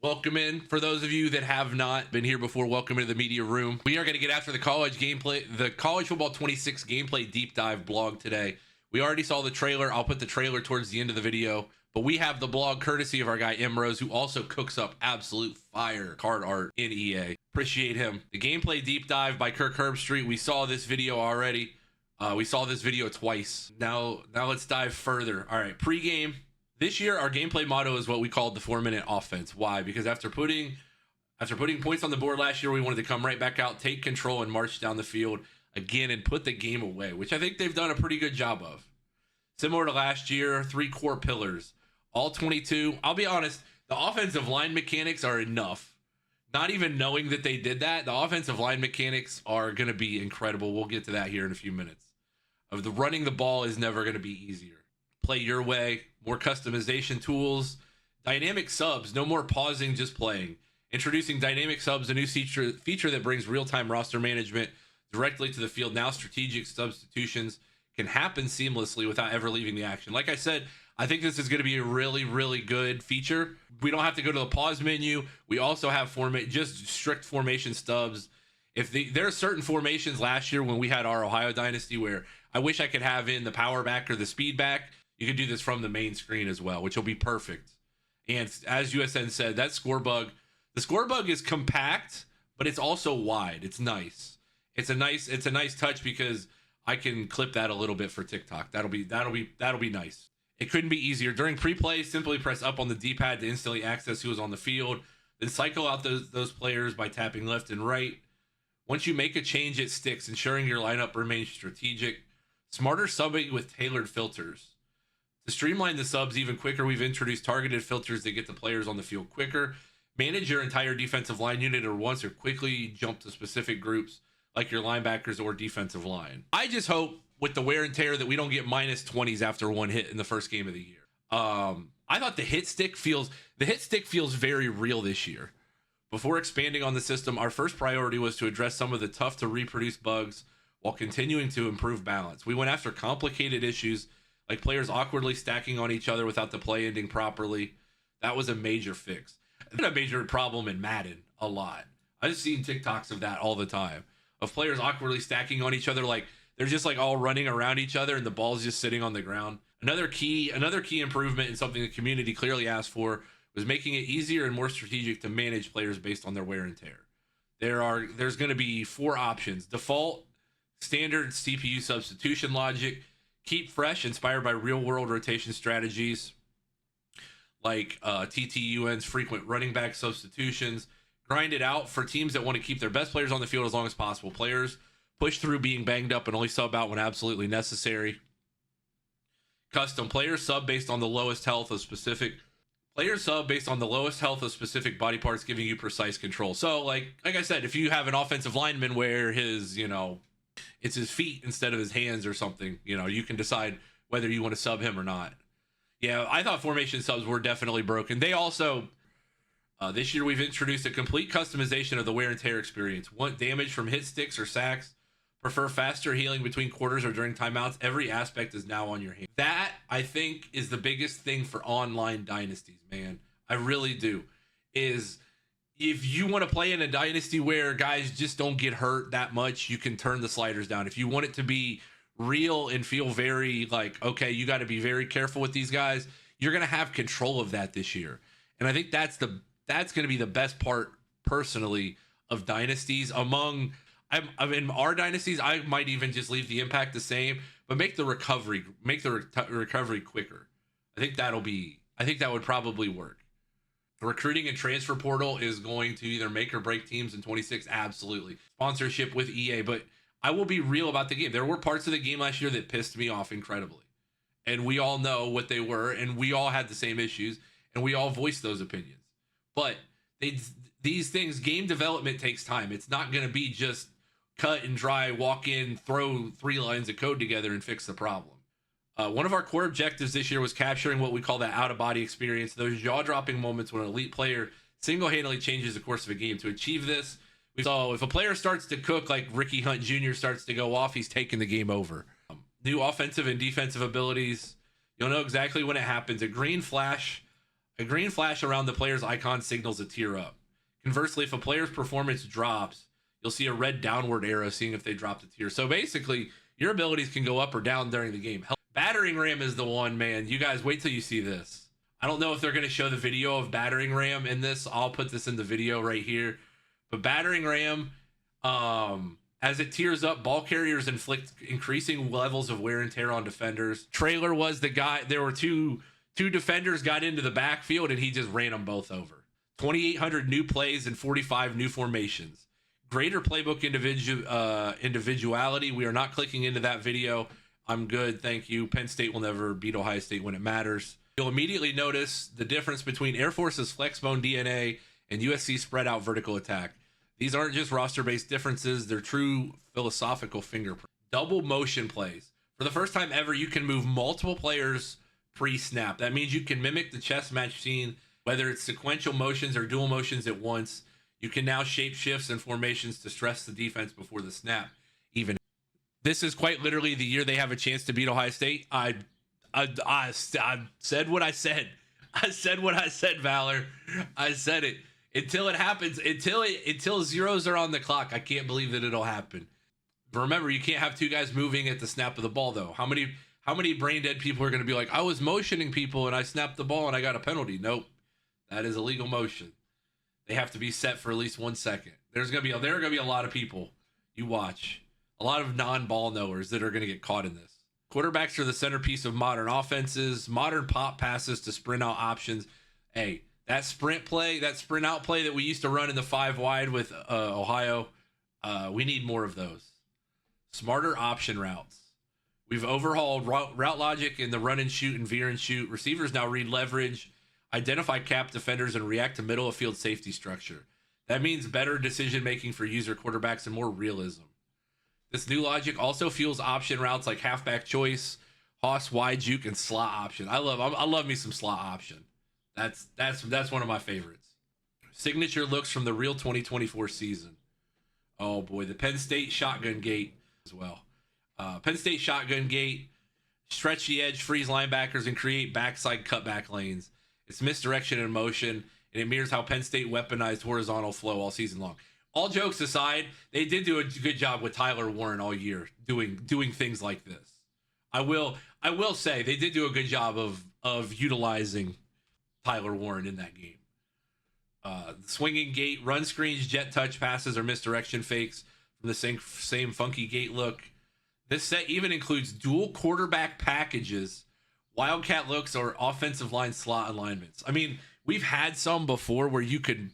Welcome in. For those of you that have not been here before, welcome into the media room. We are going to get after the college gameplay, the College Football 26 gameplay deep dive blog today. We already saw the trailer. I'll put the trailer towards the end of the video, but we have the blog courtesy of our guy Emrose, who also cooks up absolute fire card art in EA. Appreciate him. The gameplay deep dive by Kirk Herbstreit. We saw this video already. We saw this video twice. Now let's dive further. All right, pregame. This year, our gameplay motto is what we called the 4-minute offense. Why? Because after putting points on the board last year, we wanted to come right back out, take control, and march down the field again and put the game away, which I think they've done a pretty good job of. Similar to last year, 3 core pillars, all 22. I'll be honest, the offensive line mechanics are enough. Not even knowing that they did that, the offensive line mechanics are going to be incredible. We'll get to that here in a few minutes. The running the ball is never going to be easier. Play your way, more customization tools, dynamic subs, no more pausing, just playing. Introducing dynamic subs, a new feature that brings real-time roster management directly to the field. Now strategic substitutions can happen seamlessly without ever leaving the action. Like I said, I think this is going to be a really, really good feature. We don't have to go to the pause menu. We also have just strict formation stubs. There are certain formations last year when we had our Ohio Dynasty where I wish I could have in the power back or the speed back. You can do this from the main screen as well, which will be perfect. And as USN said, the score bug is compact, but it's also wide. It's nice. It's a nice touch because I can clip that a little bit for TikTok. That'll be nice. It couldn't be easier. During pre-play, simply press up on the D-pad to instantly access who is on the field. Then cycle out those players by tapping left and right. Once you make a change, it sticks, ensuring your lineup remains strategic. Smarter subbing with tailored filters. To streamline the subs even quicker, we've introduced targeted filters that get the players on the field quicker. Manage your entire defensive line unit at once or quickly jump to specific groups like your linebackers or defensive line. I just hope with the wear and tear that we don't get minus 20s after one hit in the first game of the year. I thought the hit stick feels very real this year. Before expanding on the system, our first priority was to address some of the tough to reproduce bugs while continuing to improve balance. We went after complicated issues like players awkwardly stacking on each other without the play ending properly. That was a major fix. It's been a major problem in Madden a lot. I've seen TikToks of that all the time, of players awkwardly stacking on each other, like they're just like all running around each other and the ball's just sitting on the ground. Another key improvement and something the community clearly asked for was making it easier and more strategic to manage players based on their wear and tear. There's going to be 4 options: default, standard CPU substitution logic, keep fresh, inspired by real-world rotation strategies like TTUN's frequent running back substitutions. Grind it out for teams that want to keep their best players on the field as long as possible. Players push through being banged up and only sub out when absolutely necessary. Custom player sub based on the lowest health of specific body parts, giving you precise control. So like I said, if you have an offensive lineman where his, it's his feet instead of his hands or something, you can decide whether you want to sub him or not. Yeah, I thought formation subs were definitely broken. They also, this year we've introduced a complete customization of the wear and tear experience. Want damage from hit sticks or sacks? Prefer faster healing between quarters or during timeouts? Every aspect is now on your hand. That, I think, is the biggest thing for online dynasties, man. I really do. Is if you want to play in a dynasty where guys just don't get hurt that much, you can turn the sliders down. If you want it to be real and feel very like, okay, you got to be very careful with these guys, you're going to have control of that this year. And I think that's going to be the best part, personally, of dynasties. In our dynasties, I might even just leave the impact the same, but make the recovery quicker. I think that would probably work. The recruiting and transfer portal is going to either make or break teams in 26. Absolutely. Sponsorship with EA, but I will be real about the game. There were parts of the game last year that pissed me off incredibly. And we all know what they were, and we all had the same issues, and we all voiced those opinions. But these things, game development takes time. It's not going to be just cut and dry, walk in, throw 3 lines of code together and fix the problem. One of our core objectives this year was capturing what we call that out-of-body experience, those jaw-dropping moments when an elite player single-handedly changes the course of a game. To achieve this, we saw if a player starts to cook, like Ricky Hunt Jr. starts to go off, he's taking the game over. New offensive and defensive abilities. You'll know exactly when it happens. A green flash A green flash around the player's icon signals a tier up. Conversely, if a player's performance drops, you'll see a red downward arrow seeing if they dropped a tier. So basically, your abilities can go up or down during the game. Battering Ram is the one, man. You guys wait till you see this. I don't know if they're going to show the video of Battering Ram in this. I'll put this in the video right here. But Battering Ram, as it tiers up, ball carriers inflict increasing levels of wear and tear on defenders. Trailer was the guy. There were two defenders got into the backfield and he just ran them both over. 2,800 new plays and 45 new formations. Greater playbook individuality. We are not clicking into that video. I'm good, thank you. Penn State will never beat Ohio State when it matters. You'll immediately notice the difference between Air Force's flexbone DNA and USC spread out vertical attack. These aren't just roster-based differences, they're true philosophical fingerprints. Double motion plays. For the first time ever, you can move multiple players pre-snap. That means you can mimic the chess match scene, whether it's sequential motions or dual motions at once. You can now shape shifts and formations to stress the defense before the snap. Even this is quite literally the year they have a chance to beat Ohio State. I said what I said. I said what I said, Valor. I said it. Until it happens, until zeros are on the clock, I can't believe that it'll happen. But remember, you can't have two guys moving at the snap of the ball, though. How many brain dead people are going to be like, I was motioning people and I snapped the ball and I got a penalty? Nope, that is illegal motion. They have to be set for at least 1 second. There are going to be a lot of people. You watch a lot of non-ball knowers that are going to get caught in this. Quarterbacks are the centerpiece of modern offenses. Modern pop passes to sprint out options. Hey, that sprint out play that we used to run in the 5 wide with Ohio, we need more of those. Smarter option routes. We've overhauled route logic in the run and shoot and veer and shoot. Receivers now read leverage, identify cap defenders, and react to middle of field safety structure. That means better decision making for user quarterbacks and more realism. This new logic also fuels option routes like halfback choice, Hoss, wide juke, and slot option. I love me some slot option. That's one of my favorites. Signature looks from the real 2024 season. Oh boy, the Penn State shotgun gate as well. Penn State shotgun gate, stretch the edge, freeze linebackers, and create backside cutback lanes. It's misdirection and motion, and it mirrors how Penn State weaponized horizontal flow all season long. All jokes aside, they did do a good job with Tyler Warren all year doing things like this. I will say they did do a good job of utilizing Tyler Warren in that game. Swinging gate, run screens, jet touch passes, or misdirection fakes from the same funky gate look. This set even includes dual quarterback packages, wildcat looks, or offensive line slot alignments. I mean, we've had some before where you could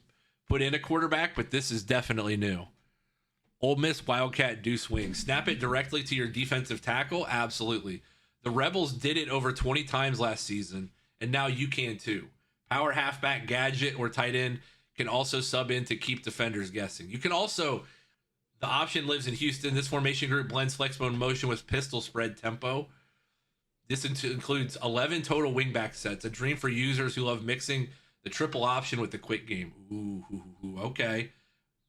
put in a quarterback, but this is definitely new. Ole Miss wildcat do swing. Snap it directly to your defensive tackle? Absolutely. The Rebels did it over 20 times last season, and now you can too. Power halfback, gadget, or tight end can also sub in to keep defenders guessing. You can also, the option lives in Houston. This formation group blends flexbone motion with pistol spread tempo. This includes 11 total wingback sets, a dream for users who love mixing the triple option with the quick game. Ooh, okay.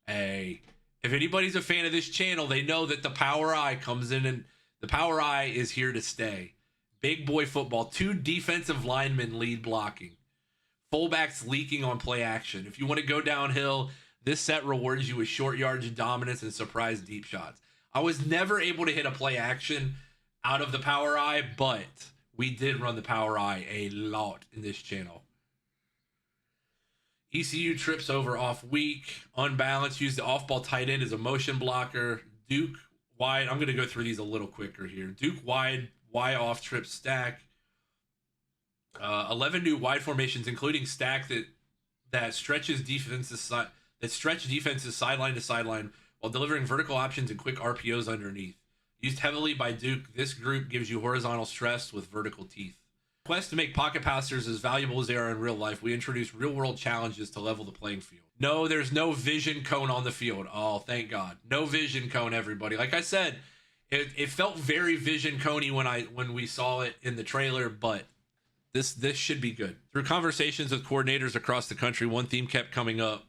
Hey, if anybody's a fan of this channel, they know that the Power Eye comes in, and the Power Eye is here to stay. Big boy football, 2 defensive linemen lead blocking. Fullbacks leaking on play action. If you want to go downhill, this set rewards you with short yardage dominance and surprise deep shots. I was never able to hit a play action out of the Power Eye, but we did run the Power Eye a lot in this channel. ECU trips over off weak, unbalanced, use the off-ball tight end as a motion blocker. Duke wide, I'm going to go through these a little quicker here. Duke wide, Y off trip stack. 11 new wide formations, including stack that stretches defenses sideline to sideline while delivering vertical options and quick RPOs underneath. Used heavily by Duke, this group gives you horizontal stress with vertical teeth. Quest to make pocket passers as valuable as they are in real life, we introduce real-world challenges to level the playing field. No, there's no vision cone on the field. Oh, thank God. No vision cone, everybody. Like I said, it felt very vision coney when we saw it in the trailer, but this should be good. Through conversations with coordinators across the country, one theme kept coming up: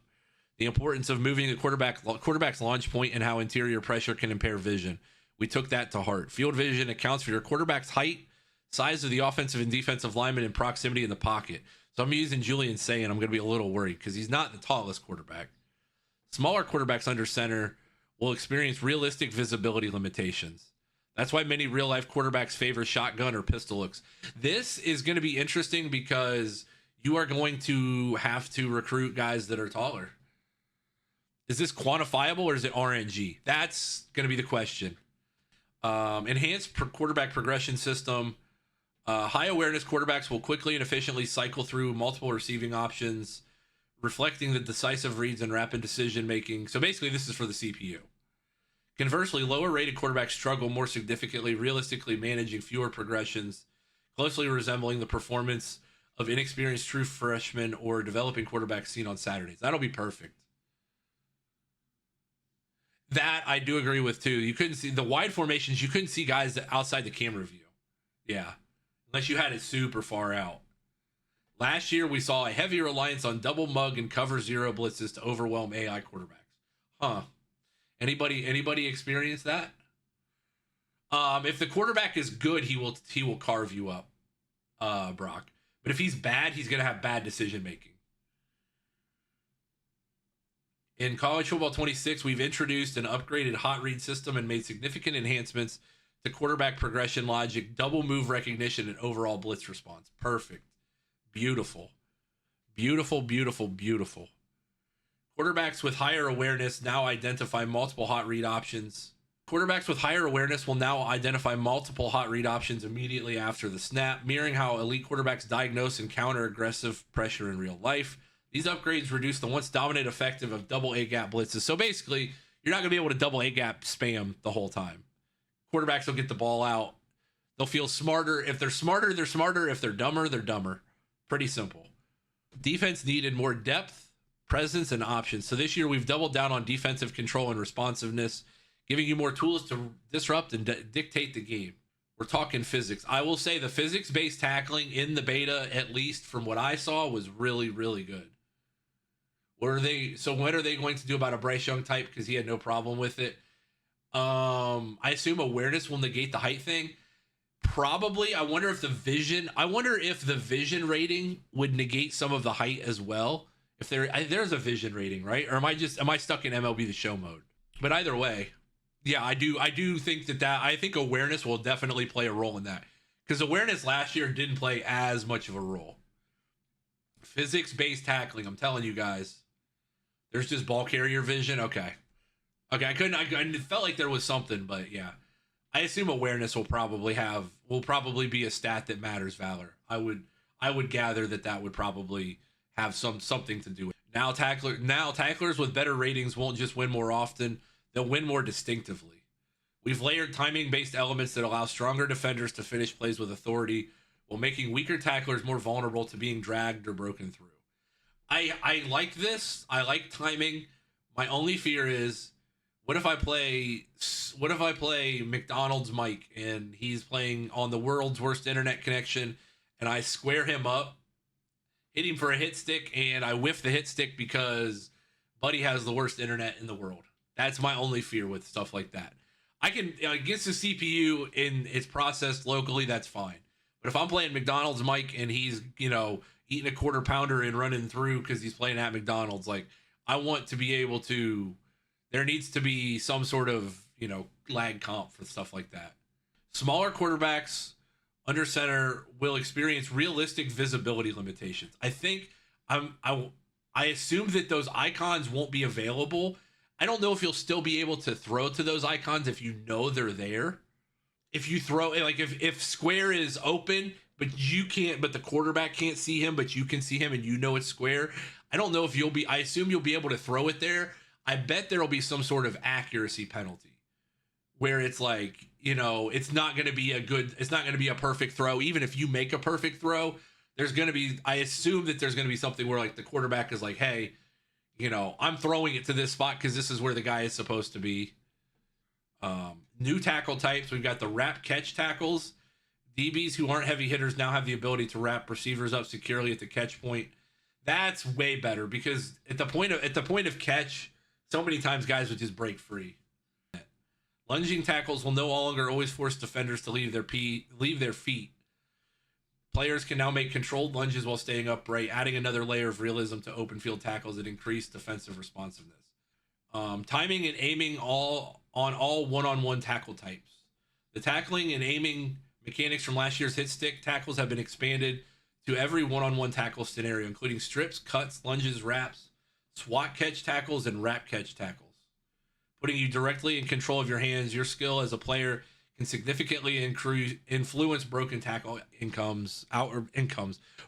the importance of moving the quarterback's launch point and how interior pressure can impair vision. We took that to heart. Field vision accounts for your quarterback's height, size of the offensive and defensive lineman, and proximity in the pocket. So I'm using Julian saying I'm going to be a little worried because he's not the tallest quarterback. Smaller quarterbacks under center will experience realistic visibility limitations. That's why many real-life quarterbacks favor shotgun or pistol looks. This is going to be interesting because you are going to have to recruit guys that are taller. Is this quantifiable or is it RNG? That's going to be the question. Enhanced quarterback progression system. High awareness quarterbacks will quickly and efficiently cycle through multiple receiving options, reflecting the decisive reads and rapid decision making. So basically, this is for the CPU. Conversely, lower rated quarterbacks struggle more significantly, realistically managing fewer progressions, closely resembling the performance of inexperienced true freshmen or developing quarterbacks seen on Saturdays. That'll be perfect. That I do agree with too. You couldn't see the wide formations. You couldn't see guys outside the camera view. Yeah. Unless you had it super far out. Last year, we saw a heavy reliance on double mug and cover zero blitzes to overwhelm AI quarterbacks. Huh. Anybody experience that? If the quarterback is good, he will carve you up, Brock. But if he's bad, he's going to have bad decision making. In College Football 26, we've introduced an upgraded hot read system and made significant enhancements to quarterback progression logic, double move recognition, and overall blitz response. Perfect. Beautiful. Beautiful, beautiful, beautiful. Quarterbacks with higher awareness now identify multiple hot read options. Quarterbacks with higher awareness will now identify multiple hot read options immediately after the snap, mirroring how elite quarterbacks diagnose and counter aggressive pressure in real life. These upgrades reduce the once dominant effective of double A-gap blitzes. So basically, you're not going to be able to double A-gap spam the whole time. Quarterbacks will get the ball out. They'll feel smarter. If they're smarter, they're smarter. If they're dumber, they're dumber. Pretty simple. Defense needed more depth, presence, and options. So this year, we've doubled down on defensive control and responsiveness, giving you more tools to disrupt and dictate the game. We're talking physics. I will say the physics-based tackling in the beta, at least from what I saw, was really, really good. What are they? So what are they going to do about a Bryce Young type? Because he had no problem with it. I assume awareness will negate the height thing. Probably. I wonder if the vision rating would negate some of the height as well. If there's a vision rating, right? Or am I stuck in MLB The Show mode? But either way, yeah, I do think that I think awareness will definitely play a role in that. Because awareness last year didn't play as much of a role. Physics-based tackling, I'm telling you guys. There's just ball carrier vision. Okay, I felt like there was something, but yeah. I assume awareness will probably be a stat that matters, Valor. I would gather that would probably have something to do with it. Now tacklers with better ratings won't just win more often, they'll win more distinctively. We've layered timing-based elements that allow stronger defenders to finish plays with authority while making weaker tacklers more vulnerable to being dragged or broken through. I like this. I like timing. My only fear is, what if I play McDonald's Mike and he's playing on the world's worst internet connection and I square him up, hit him for a hit stick, and I whiff the hit stick because Buddy has the worst internet in the world. That's my only fear with stuff like that. I can, against the CPU and it's processed locally, that's fine. But if I'm playing McDonald's Mike and he's, eating a quarter pounder and running through because he's playing at McDonald's, like, I want to be able to, there needs to be some sort of, lag comp for stuff like that. Smaller quarterbacks under center will experience realistic visibility limitations. I think I assume that those icons won't be available. I don't know if you'll still be able to throw to those icons if you know they're there. If you throw, like, if square is open, but the quarterback can't see him, but you can see him and it's square. I don't know if I assume you'll be able to throw it there. I bet there'll be some sort of accuracy penalty where it's like, it's not going to be a perfect throw. Even if you make a perfect throw, I assume that there's going to be something where, like, the quarterback is like, hey, I'm throwing it to this spot because this is where the guy is supposed to be. New tackle types. We've got the wrap catch tackles. DBs who aren't heavy hitters now have the ability to wrap receivers up securely at the catch point. That's way better because at the point of catch, so many times guys would just break free. Lunging tackles will no longer always force defenders to leave their feet. Players can now make controlled lunges while staying upright, adding another layer of realism to open field tackles that increase defensive responsiveness. Timing and aiming on all one-on-one tackle types. The tackling and aiming mechanics from last year's hit stick tackles have been expanded to every one-on-one tackle scenario, including strips, cuts, lunges, wraps, swat catch tackles, and wrap catch tackles. Putting you directly in control of your hands, your skill as a player can significantly influence broken tackle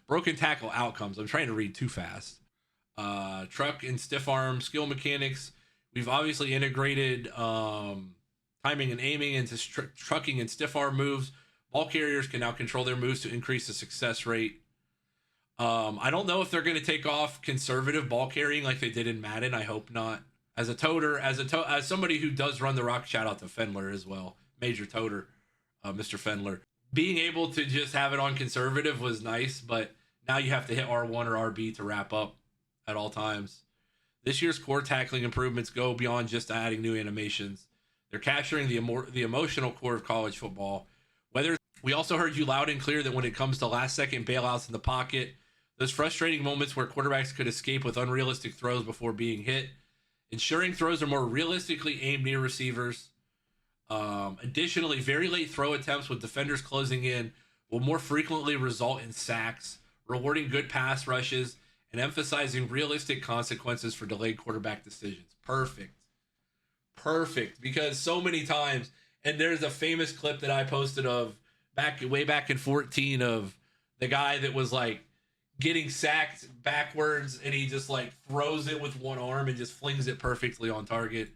broken tackle outcomes. I'm trying to read too fast. Truck and stiff arm skill mechanics. We've obviously integrated timing and aiming into trucking and stiff arm moves. Ball carriers can now control their moves to increase the success rate. I don't know if they're going to take off conservative ball carrying like they did in Madden. I hope not. As a toter, as somebody who does run the rock, shout out to Fendler as well, Major Toter, Mr. Fendler. Being able to just have it on conservative was nice, but now you have to hit R1 or RB to wrap up at all times. This year's core tackling improvements go beyond just adding new animations. They're capturing the emotional core of college football. We also heard you loud and clear that when it comes to last-second bailouts in the pocket, those frustrating moments where quarterbacks could escape with unrealistic throws before being hit, ensuring throws are more realistically aimed near receivers. Additionally, very late throw attempts with defenders closing in will more frequently result in sacks, rewarding good pass rushes, and emphasizing realistic consequences for delayed quarterback decisions. Perfect. Because so many times, and there's a famous clip that I posted of way back in 14 of the guy that was like getting sacked backwards and he just like throws it with one arm and just flings it perfectly on target.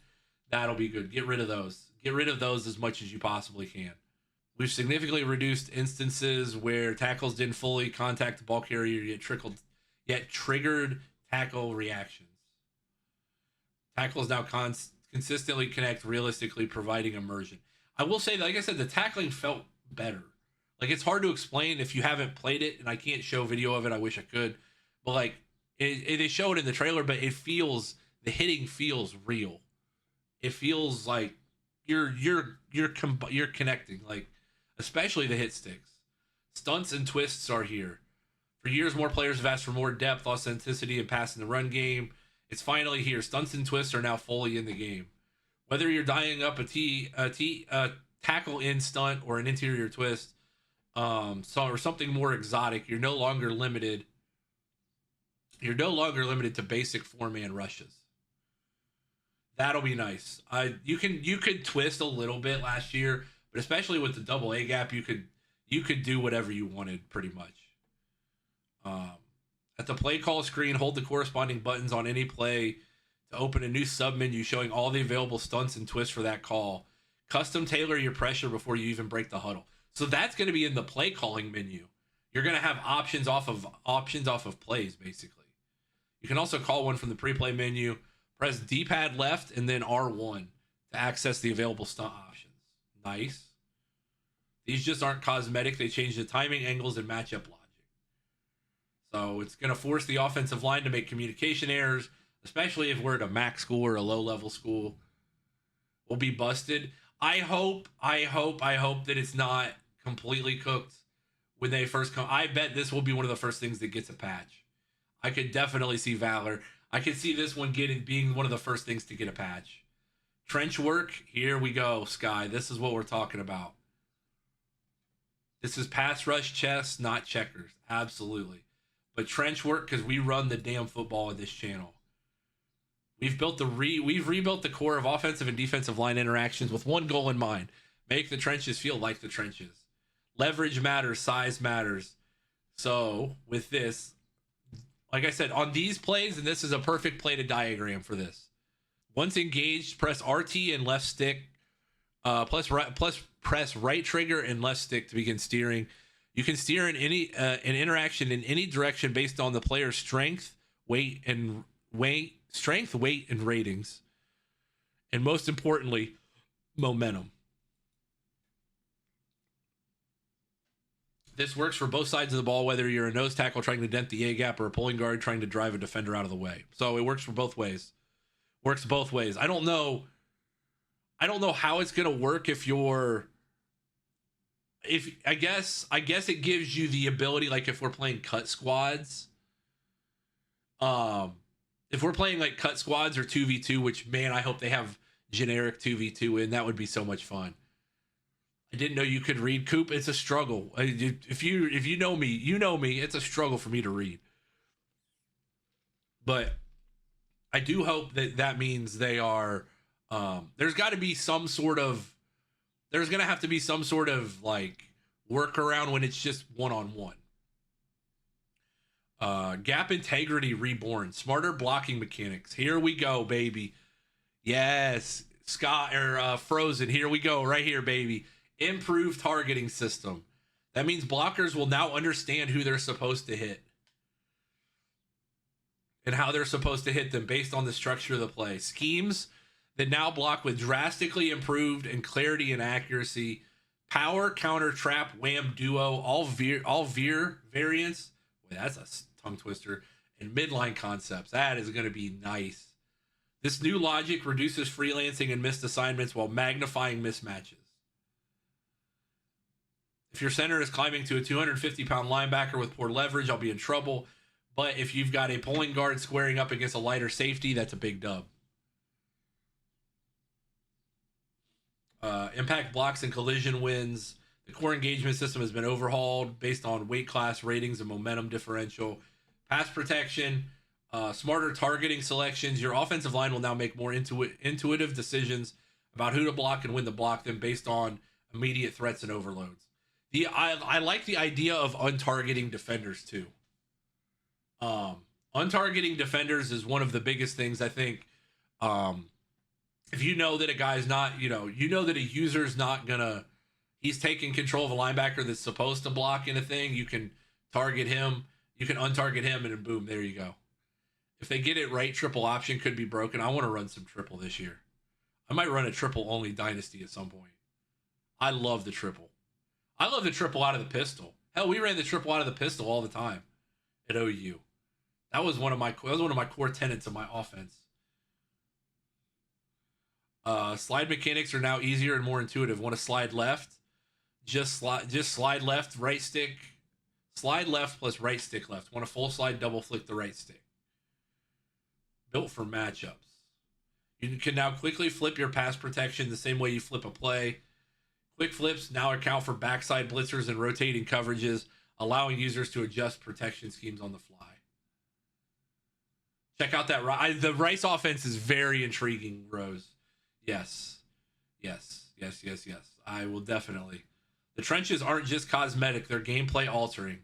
That'll be good. Get rid of those. Get rid of those as much as you possibly can. We've significantly reduced instances where tackles didn't fully contact the ball carrier yet triggered tackle reactions. Tackles now consistently connect realistically, providing immersion. I will say, like I said, the tackling felt better. Like, it's hard to explain if you haven't played it, and I can't show video of it. I wish I could, but like they show it in the trailer, but the hitting feels real. It feels like you're connecting, like especially the hit sticks. Stunts and twists are here. For years, more players have asked for more depth, authenticity, and passing the run game. It's finally here. Stunts and twists are now fully in the game. Whether you're dialing up a tackle in stunt or an interior twist, or something more exotic, you're no longer limited to basic 4-man rushes. That'll be nice. You could twist a little bit last year, but especially with the double A gap, you could do whatever you wanted pretty much. At the play call screen, hold the corresponding buttons on any play to open a new sub menu showing all the available stunts and twists for that call. Custom tailor your pressure before you even break the huddle. So that's going to be in the play calling menu. You're going to have options off of plays, basically. You can also call one from the pre-play menu. Press D-pad left and then R1 to access the available stunt options. Nice. These just aren't cosmetic. They change the timing, angles, and matchup logic. So it's going to force the offensive line to make communication errors, especially if we're at a MAC school or a low-level school. We'll be busted. I hope that it's not completely cooked when they first come. I bet this will be one of the first things that gets a patch. I could definitely see Valor. I could see this one being one of the first things to get a patch. Trench work, here we go, Sky. This is what we're talking about. This is pass rush chess, not checkers. Absolutely. But trench work, because we run the damn football in this channel. We've rebuilt the core of offensive and defensive line interactions with one goal in mind: make the trenches feel like the trenches. Leverage matters, size matters. So with this, like I said, on these plays, and this is a perfect play to diagram for this. Once engaged, press RT and left stick, plus press right trigger and left stick to begin steering. You can steer in any an interaction in any direction based on the player's strength, weight, and ratings, and most importantly, momentum. This works for both sides of the ball, whether you're a nose tackle trying to dent the A gap or a pulling guard trying to drive a defender out of the way. So it works for both ways. Works both ways. I don't know how it's gonna work if you're if I guess it gives you the ability, like if we're playing cut squads, if we're playing like cut squads or 2v2, which man, I hope they have generic 2v2 in, that would be so much fun. I didn't know you could read, Coop. It's a struggle. If you know me, you know me. It's a struggle for me to read. But I do hope that means they are. There's got to be some sort of. There's gonna have to be some sort of like workaround when it's just one-on-one. Gap integrity reborn, smarter blocking mechanics. Here we go, baby. Yes, Scott or Frozen. Here we go, right here, baby. Improved targeting system. That means blockers will now understand who they're supposed to hit and how they're supposed to hit them based on the structure of the play. Schemes that now block with drastically improved and clarity and accuracy. Power, counter, trap, wham, duo, all veer variants. Boy, that's a tongue twister. And midline concepts. That is going to be nice. This new logic reduces freelancing and missed assignments while magnifying mismatches. If your center is climbing to a 250-pound linebacker with poor leverage, I'll be in trouble. But if you've got a pulling guard squaring up against a lighter safety, that's a big dub. Impact blocks and collision wins. The core engagement system has been overhauled based on weight class ratings and momentum differential. Pass protection, smarter targeting selections. Your offensive line will now make more intuitive decisions about who to block and when to block them based on immediate threats and overloads. I like the idea of untargeting defenders too. Untargeting defenders is one of the biggest things, I think. If you know that a guy's not, you know that a user's not gonna, he's taking control of a linebacker that's supposed to block in a thing, you can target him, you can untarget him, and then boom, there you go. If they get it right, triple option could be broken. I want to run some triple this year. I might run a triple only dynasty at some point. I love the triple. I love the triple out of the pistol. Hell, we ran the triple out of the pistol all the time at OU. That was one of my core tenets of my offense. Slide mechanics are now easier and more intuitive. Want to slide left? Just slide left, right stick. Slide left plus right stick left. Want to full slide, double flick the right stick. Built for matchups. You can now quickly flip your pass protection the same way you flip a play. Quick flips now account for backside blitzers and rotating coverages, allowing users to adjust protection schemes on the fly. Check out that. The Rice offense is very intriguing, Rose. Yes. I will definitely. The trenches aren't just cosmetic, they're gameplay altering.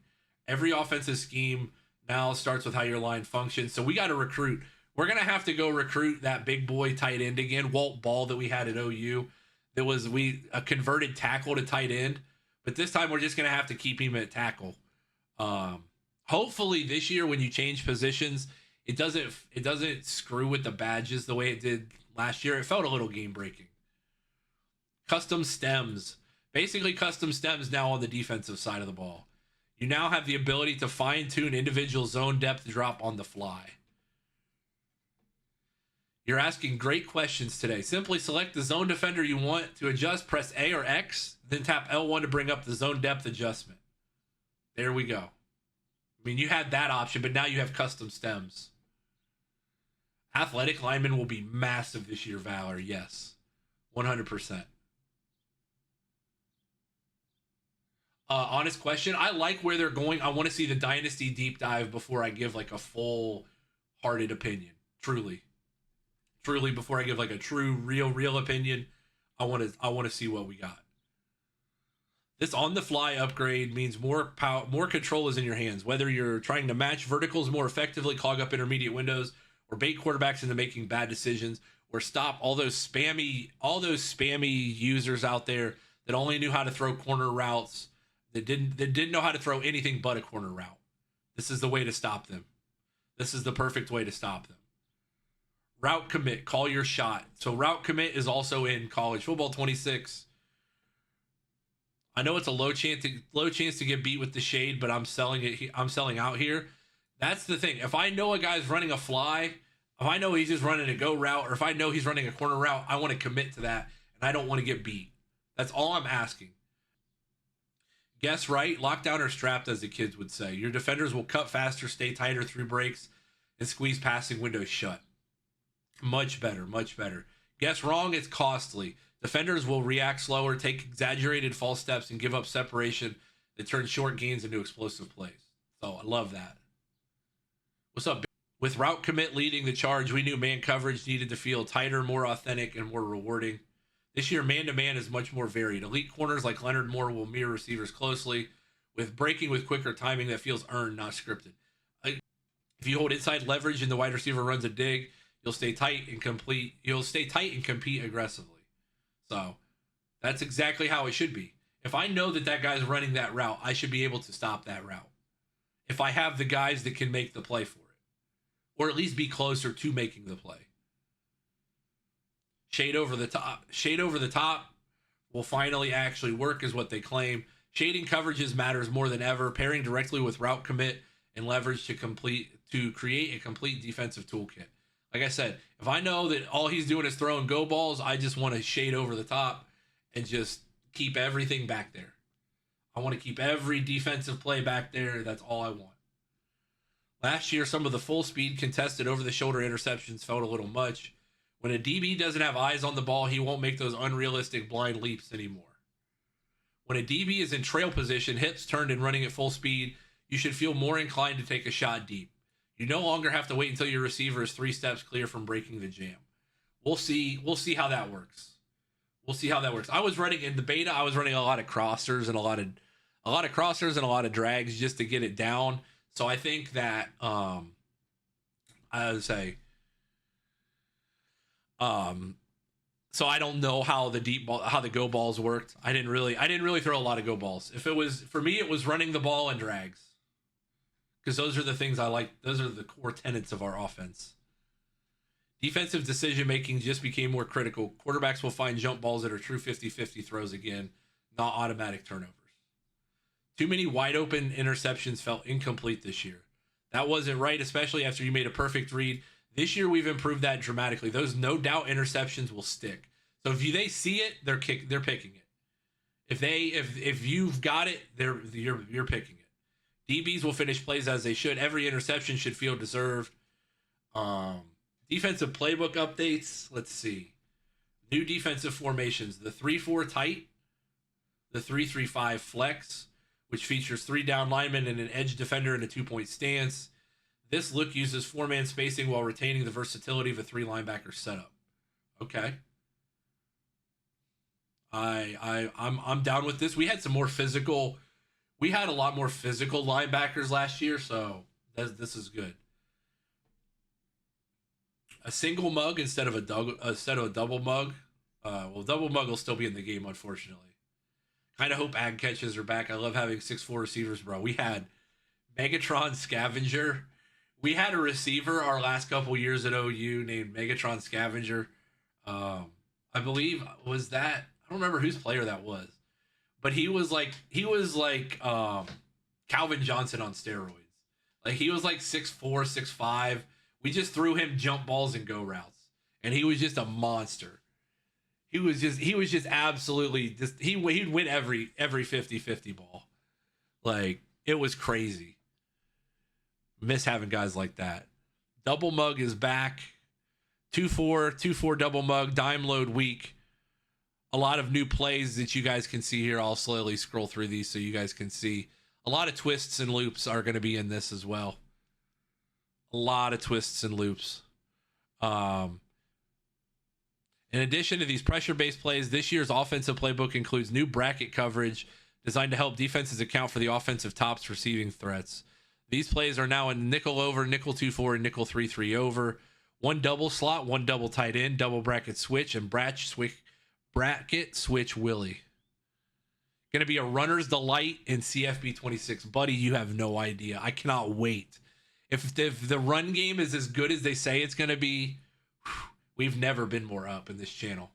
Every offensive scheme now starts with how your line functions. So we got to recruit. We're going to have to go recruit that big boy tight end again, Walt Ball, that we had at OU. That was a converted tackle to tight end, but this time we're just going to have to keep him at tackle. Hopefully this year when you change positions, it doesn't screw with the badges the way it did last year. It felt a little game breaking. Custom stems. Basically custom stems now on the defensive side of the ball. You now have the ability to fine tune individual zone depth drop on the fly. You're asking great questions today. Simply select the zone defender you want to adjust, press A or X, then tap L1 to bring up the zone depth adjustment. There we go. I mean, you had that option, but now you have custom stems. Athletic linemen will be massive this year, Valor. Yes, 100%. Honest question. I like where they're going. I want to see the Dynasty deep dive before I give like a full-hearted opinion. Truly, before I give like a true, real opinion, I want to see what we got. This on-the-fly upgrade means more power, more control is in your hands. Whether you're trying to match verticals more effectively, clog up intermediate windows, or bait quarterbacks into making bad decisions, or stop all those spammy users out there that only knew how to throw corner routes, that didn't know how to throw anything but a corner route. This is the way to stop them. This is the perfect way to stop them. Route commit, call your shot. So route commit is also in college football 26. I know it's a low chance to get beat with the shade, but I'm selling out here. That's the thing. If I know a guy's running a fly, if I know he's just running a go route, or if I know he's running a corner route, I want to commit to that, and I don't want to get beat. That's all I'm asking. Guess right, lockdown or strapped, as the kids would say. Your defenders will cut faster, stay tighter through breaks, and squeeze passing windows shut. Much better, much better. Guess wrong, it's costly. Defenders will react slower, take exaggerated false steps, and give up separation that turns short gains into explosive plays. So I love that. What's up? With route commit leading the charge, we knew man coverage needed to feel tighter, more authentic, and more rewarding. This year, man-to-man is much more varied. Elite corners like Leonard Moore will mirror receivers closely, with breaking with quicker timing that feels earned, not scripted. If you hold inside leverage and the wide receiver runs a dig, you'll stay tight and complete. You'll stay tight and compete aggressively. So that's exactly how it should be. If I know that that guy's running that route, I should be able to stop that route. If I have the guys that can make the play for it, or at least be closer to making the play. Shade over the top. Shade over the top will finally actually work, is what they claim. Shading coverages matters more than ever. Pairing directly with route commit and leverage to create a complete defensive toolkit. Like I said, if I know that all he's doing is throwing go balls, I just want to shade over the top and just keep everything back there. I want to keep every defensive play back there. That's all I want. Last year, some of the full speed contested over the shoulder interceptions felt a little much. When a DB doesn't have eyes on the ball, he won't make those unrealistic blind leaps anymore. When a DB is in trail position, hips turned and running at full speed, you should feel more inclined to take a shot deep. You no longer have to wait until your receiver is 3 steps clear from breaking the jam. We'll see how that works. We'll see how that works. I was running in the beta, I was running a lot of crossers and a lot of drags just to get it down. So I think that I would say so I don't know how the go balls worked. I didn't really throw a lot of go balls. If it was for me, it was running the ball and drags. Because those are the things I like. Those are the core tenets of our offense. Defensive decision making just became more critical. Quarterbacks will find jump balls that are true 50-50 throws again, not automatic turnovers. Too many wide open interceptions felt incomplete this year. That wasn't right, especially after you made a perfect read. This year we've improved that dramatically. Those no doubt interceptions will stick. So if they see it, they're picking it. If you've got it, you're picking it. DBs will finish plays as they should. Every interception should feel deserved. Defensive playbook updates. Let's see. New defensive formations. The 3-4 tight. The 3-3-5 flex, which features 3 down linemen and an edge defender in a 2-point stance. This look uses 4-man spacing while retaining the versatility of a 3 linebacker setup. Okay. I'm down with this. We had a lot more physical linebackers last year, so this is good. A single mug instead of a double mug. Double mug will still be in the game, unfortunately. Kind of hope ag catches are back. I love having 6'4" receivers, bro. We had Megatron Scavenger. We had a receiver our last couple years at OU named Megatron Scavenger. I believe was that. I don't remember whose player that was. But he was like Calvin Johnson on steroids. Like he was like 6'4", 6'5". We just threw him jump balls and go routes. And he was just a monster. He was just absolutely he'd win every 50-50 ball. Like it was crazy. Miss having guys like that. Double mug is back. 2-4 double mug, dime load week. A lot of new plays that you guys can see here. I'll slowly scroll through these so you guys can see. A lot of twists and loops are going to be in this as well. A lot of twists and loops. In addition to these pressure-based plays, this year's offensive playbook includes new bracket coverage designed to help defenses account for the offensive top's receiving threats. These plays are now in nickel over, nickel 2-4, and nickel 3-3 over. 1 double slot, 1 double tight end, double bracket switch, and bracket switch Willie. Going to be a runner's delight in CFB 26. Buddy, you have no idea. I cannot wait. If the run game is as good as they say it's going to be, we've never been more up in this channel.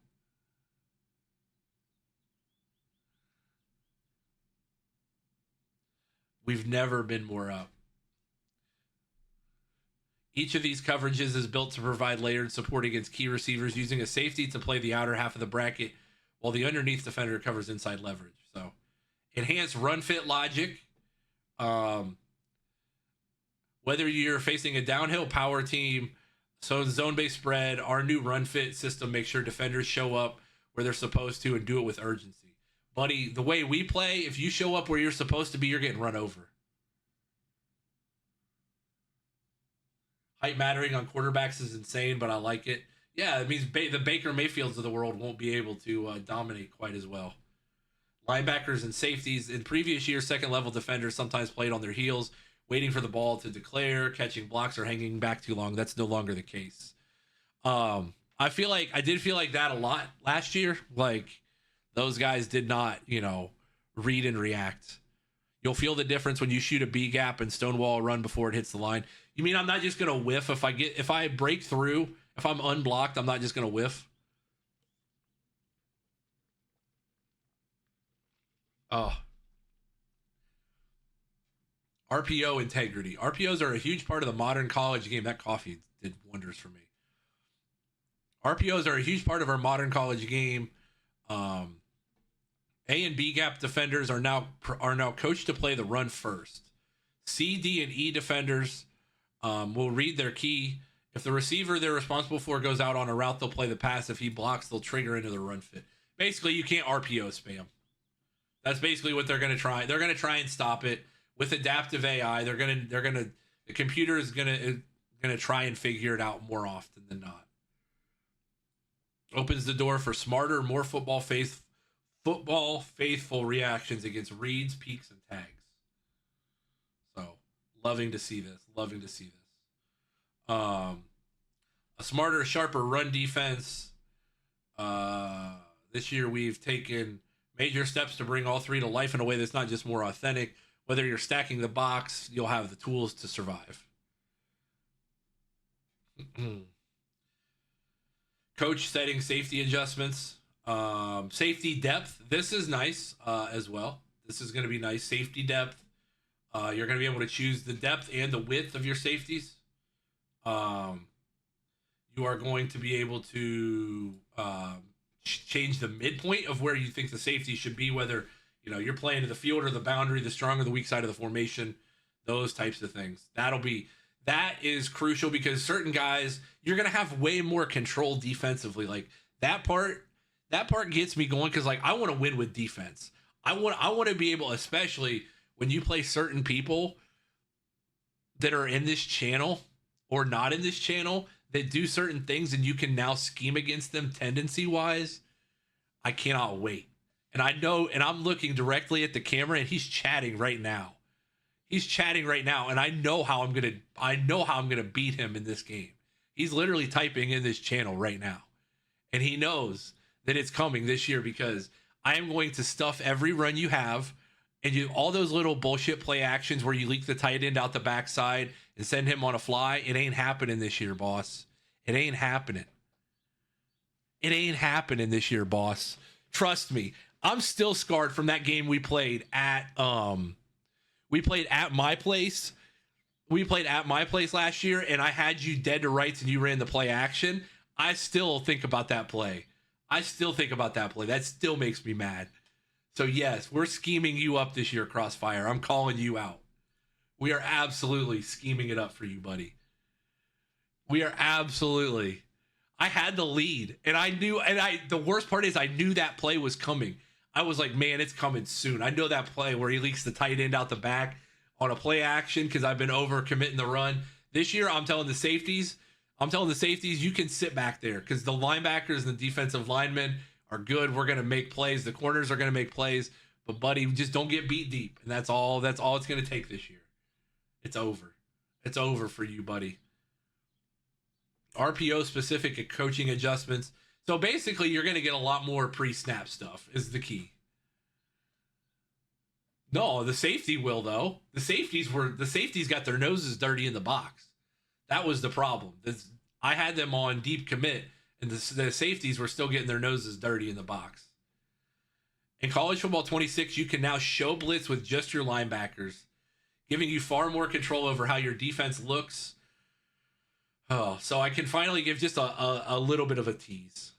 We've never been more up. Each of these coverages is built to provide layered support against key receivers, using a safety to play the outer half of the bracket while the underneath defender covers inside leverage. So enhanced run fit logic. Whether you're facing a downhill power team, so zone-based spread, our new run fit system makes sure defenders show up where they're supposed to and do it with urgency. Buddy, the way we play, if you show up where you're supposed to be, you're getting run over. Height mattering on quarterbacks is insane, but I like it. Yeah, it means the Baker Mayfields of the world won't be able to dominate quite as well. Linebackers and safeties in previous years, second-level defenders sometimes played on their heels, waiting for the ball to declare, catching blocks, or hanging back too long. That's no longer the case. I did feel like that a lot last year. Like, those guys did not, read and react. You'll feel the difference when you shoot a B gap and stonewall a run before it hits the line. You mean I'm not just gonna whiff if I break through, if I'm unblocked, I'm not just gonna whiff? Oh. RPO integrity. RPOs are a huge part of the modern college game. That coffee did wonders for me. RPOs are a huge part of our modern college game. A and B gap defenders are now coached to play the run first. C, D, and E defenders will read their key. If the receiver they're responsible for goes out on a route, they'll play the pass. If he blocks, they'll trigger into the run fit. Basically, you can't RPO spam. That's basically what they're going to try. They're going to try and stop it with adaptive AI. The computer is going to try and figure it out more often than not. Opens the door for smarter, more football faithful reactions against reads, peaks, and tags. So, loving to see this. A smarter, sharper run defense. This year we've taken major steps to bring all three to life in a way that's not just more authentic. Whether you're stacking the box, you'll have the tools to survive. Coach setting safety adjustments. Safety depth. This is nice as well. This is going to be nice. Safety depth. You're going to be able to choose the depth and the width of your safeties. You are going to be able to change the midpoint of where you think the safety should be, whether you're playing to the field or the boundary, the strong or the weak side of the formation, those types of things. That is crucial because certain guys, you're going to have way more control defensively. Like that part gets me going because like I want to win with defense. I want to be able, especially when you play certain people that are in this channel or not in this channel that do certain things and you can now scheme against them tendency wise. I cannot wait. And I know, and I'm looking directly at the camera and he's chatting right now. And I know how I'm going to beat him in this game. He's literally typing in this channel right now. And he knows that it's coming this year because I am going to stuff every run you have and all those little bullshit play actions where you leak the tight end out the backside and send him on a fly. It ain't happening this year, boss. It ain't happening this year, boss. Trust me. I'm still scarred from that game we played at my place. We played at my place last year, and I had you dead to rights, and you ran the play action. I still think about that play. That still makes me mad. So, yes, we're scheming you up this year, Crossfire. I'm calling you out. We are absolutely scheming it up for you, buddy. I had the lead, and I knew, the worst part is I knew that play was coming. I was like, man, it's coming soon. I know that play where he leaks the tight end out the back on a play action because I've been over committing the run. This year, I'm telling the safeties, you can sit back there because the linebackers and the defensive linemen are good. We're going to make plays. The corners are going to make plays. But, buddy, just don't get beat deep. And that's all it's going to take this year. It's over. It's over for you, buddy. RPO-specific coaching adjustments. So basically, you're going to get a lot more pre-snap stuff is the key. No, the safety will, though. The safeties got their noses dirty in the box. That was the problem. I had them on deep commit, and the safeties were still getting their noses dirty in the box. In College Football 26, you can now show blitz with just your linebackers, giving you far more control over how your defense looks. Oh, so I can finally give just a little bit of a tease.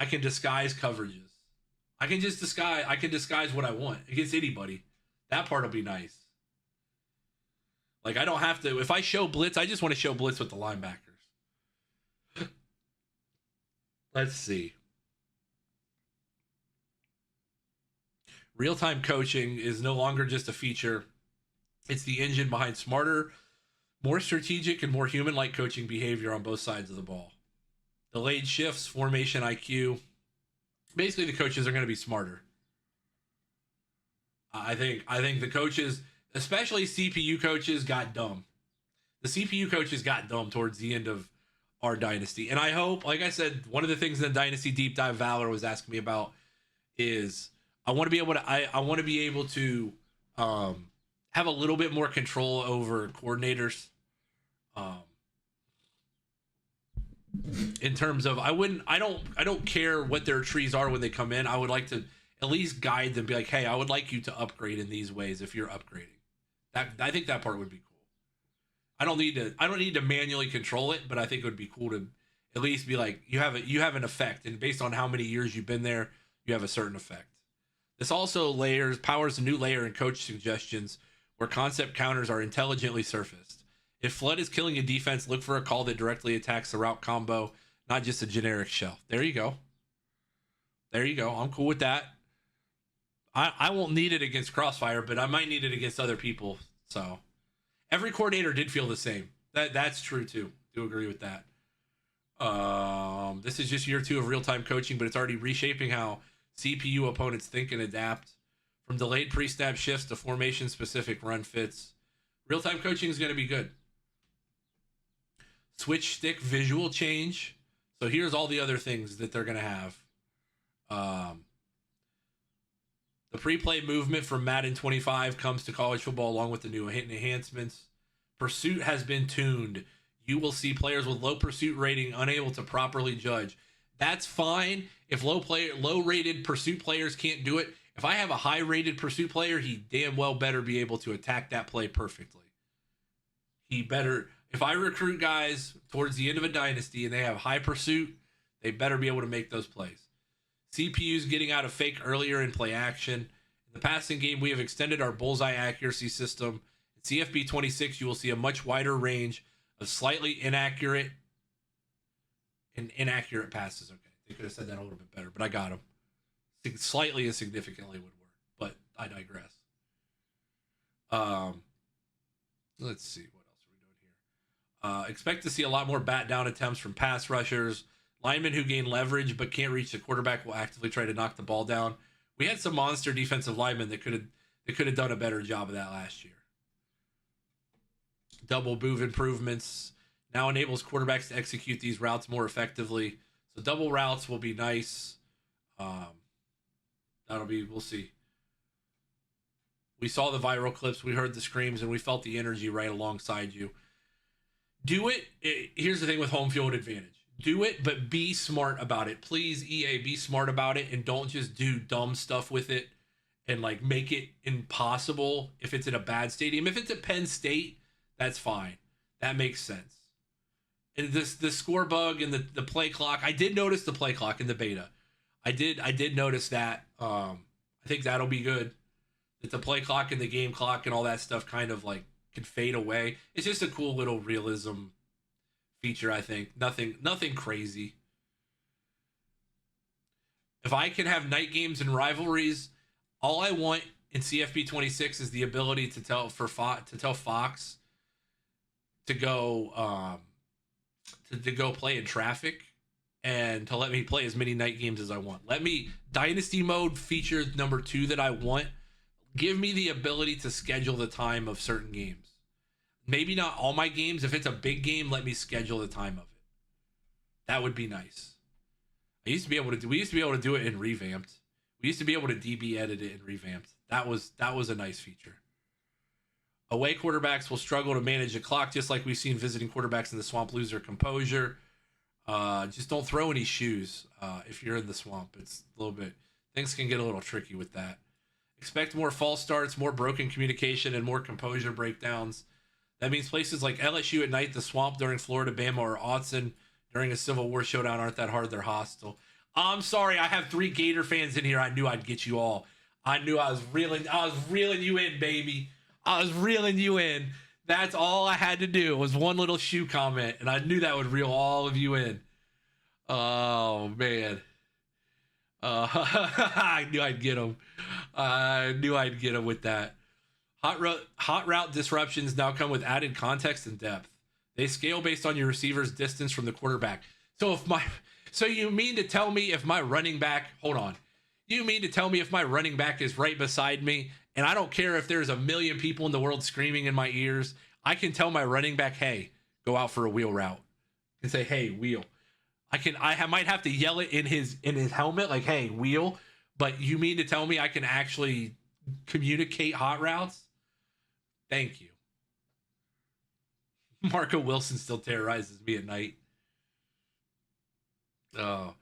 I can disguise coverages. I can disguise what I want against anybody. That part will be nice. Like, I don't have to, if I show blitz, I just want to show blitz with the linebackers. Let's see. Real-time coaching is no longer just a feature. It's the engine behind smarter, more strategic, and more human-like coaching behavior on both sides of the ball. Delayed shifts, formation IQ. Basically, the coaches are going to be smarter. I think the coaches, especially CPU coaches, got dumb. The CPU coaches got dumb towards the end of our dynasty. And I hope, like I said, one of the things in the Dynasty Deep Dive Valor was asking me about is I want to be able to have a little bit more control over coordinators. In terms of, I don't care what their trees are when they come in. I would like to at least guide them, be like, hey, I would like you to upgrade in these ways if you're upgrading. I think that part would be cool. I don't need to manually control it, but I think it would be cool to at least be like, you have an effect, and based on how many years you've been there, you have a certain effect. This also powers a new layer in coach suggestions where concept counters are intelligently surfaced. If flood is killing a defense, look for a call that directly attacks the route combo, not just a generic shell. There you go. I'm cool with that. I won't need it against Crossfire, but I might need it against other people. So every coordinator did feel the same. That's true too. Do agree with that. This is just year 2 of real-time coaching, but it's already reshaping how CPU opponents think and adapt. From delayed pre-snap shifts to formation-specific run fits, real-time coaching is going to be good. Switch stick visual change. So here's all the other things that they're going to have. The pre-play movement from Madden 25 comes to college football along with the new enhancements. Pursuit has been tuned. You will see players with low pursuit rating unable to properly judge. That's fine if low-rated pursuit players can't do it. If I have a high-rated pursuit player, he damn well better be able to attack that play perfectly. If I recruit guys towards the end of a dynasty and they have high pursuit, they better be able to make those plays. CPU's getting out of fake earlier in play action. In the passing game, we have extended our bullseye accuracy system. In CFB 26, you will see a much wider range of slightly inaccurate passes. Okay, they could have said that a little bit better, but I got them. Slightly and significantly would work, but I digress. Let's see, what else are we doing here? Expect to see a lot more bat down attempts from pass rushers. Linemen who gain leverage but can't reach the quarterback will actively try to knock the ball down. We had some monster defensive linemen that could have done a better job of that last year. Double move improvements now enables quarterbacks to execute these routes more effectively. So double routes will be nice. We'll see. We saw the viral clips, we heard the screams, and we felt the energy right alongside you. Do it. Here's the thing with home field advantage. Do it, but be smart about it. Please, EA, be smart about it and don't just do dumb stuff with it and like make it impossible if it's in a bad stadium. If it's at Penn State, that's fine. That makes sense. And the score bug and the play clock. I did notice the play clock in the beta. I did notice that. I think that'll be good. That the play clock and the game clock and all that stuff kind of like can fade away. It's just a cool little realism feature, I think. Nothing crazy. If I can have night games and rivalries, all I want in CFB 26 is the ability to tell Fox to go play in traffic and to let me play as many night games as I want. Let me Dynasty mode feature number 2 that I want. Give me the ability to schedule the time of certain games. Maybe not all my games. If it's a big game, let me schedule the time of it. That would be nice. We used to be able to do it in Revamped. We used to be able to DB edit it in Revamped. That was a nice feature. Away quarterbacks will struggle to manage the clock, just like we've seen visiting quarterbacks in the swamp lose their composure. Just don't throw any shoes if you're in the swamp. It's a little bit, things can get a little tricky with that. Expect more false starts, more broken communication, and more composure breakdowns. That means places like LSU at night, the swamp during Florida, Bama, or Autzen during a Civil War showdown aren't that hard. They're hostile. I'm sorry. I have 3 Gator fans in here. I knew I'd get you all. I knew I was reeling you in, baby. I was reeling you in. That's all I had to do was one little shoe comment, and I knew that would reel all of you in. Oh, man. I knew I'd get him. I knew I'd get him with that. Hot route disruptions now come with added context and depth. They scale based on your receiver's distance from the quarterback. So you mean to tell me if my running back, hold on. You mean to tell me if my running back is right beside me, and I don't care if there's a million people in the world screaming in my ears, I can tell my running back, hey, go out for a wheel route. And say, hey, wheel. I might have to yell it in his helmet, like, hey, wheel. But you mean to tell me I can actually communicate hot routes? Thank you. Marco Wilson still terrorizes me at night. Oh,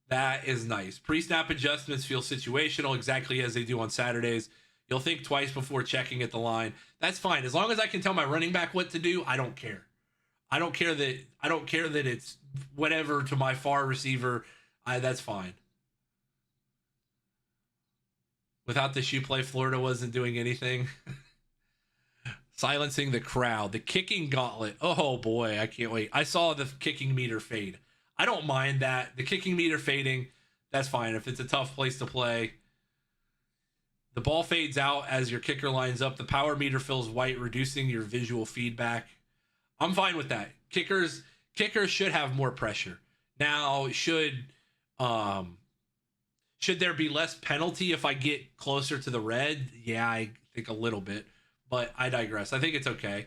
that is nice. Pre-snap adjustments feel situational, exactly as they do on Saturdays. You'll think twice before checking at the line. That's fine. As long as I can tell my running back what to do, I don't care. I don't care that it's whatever to my far receiver. That's fine. Without the shoe play, Florida wasn't doing anything. Silencing the crowd. The kicking gauntlet. Oh boy, I can't wait. I saw the kicking meter fade. I don't mind that. The kicking meter fading, that's fine. If it's a tough place to play. The ball fades out as your kicker lines up. The power meter fills white, reducing your visual feedback. I'm fine with that. Kickers should have more pressure. Now, should there be less penalty if I get closer to the red? Yeah, I think a little bit, but I digress. I think it's okay.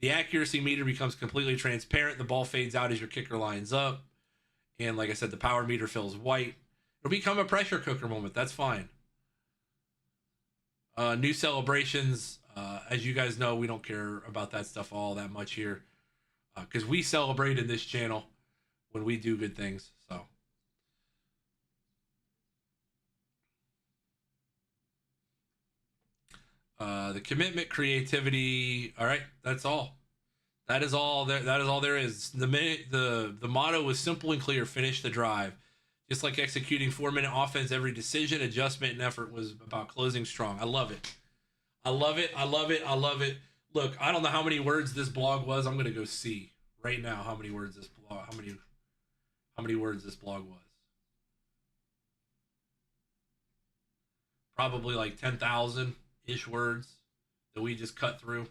The accuracy meter becomes completely transparent. The ball fades out as your kicker lines up. And like I said, the power meter fills white. It'll become a pressure cooker moment. That's fine. New celebrations. As you guys know, we don't care about that stuff all that much here. Because we celebrate in this channel when we do good things. So. The commitment, creativity. All right, that's all. That is all there is. The motto was simple and clear: finish the drive. Just like executing 4-minute offense, every decision, adjustment, and effort was about closing strong. I love it. I love it. I love it. I love it. Look, I don't know how many words this blog was. I'm gonna go see right now how many words this blog was. Probably like 10,000 ish words that we just cut through.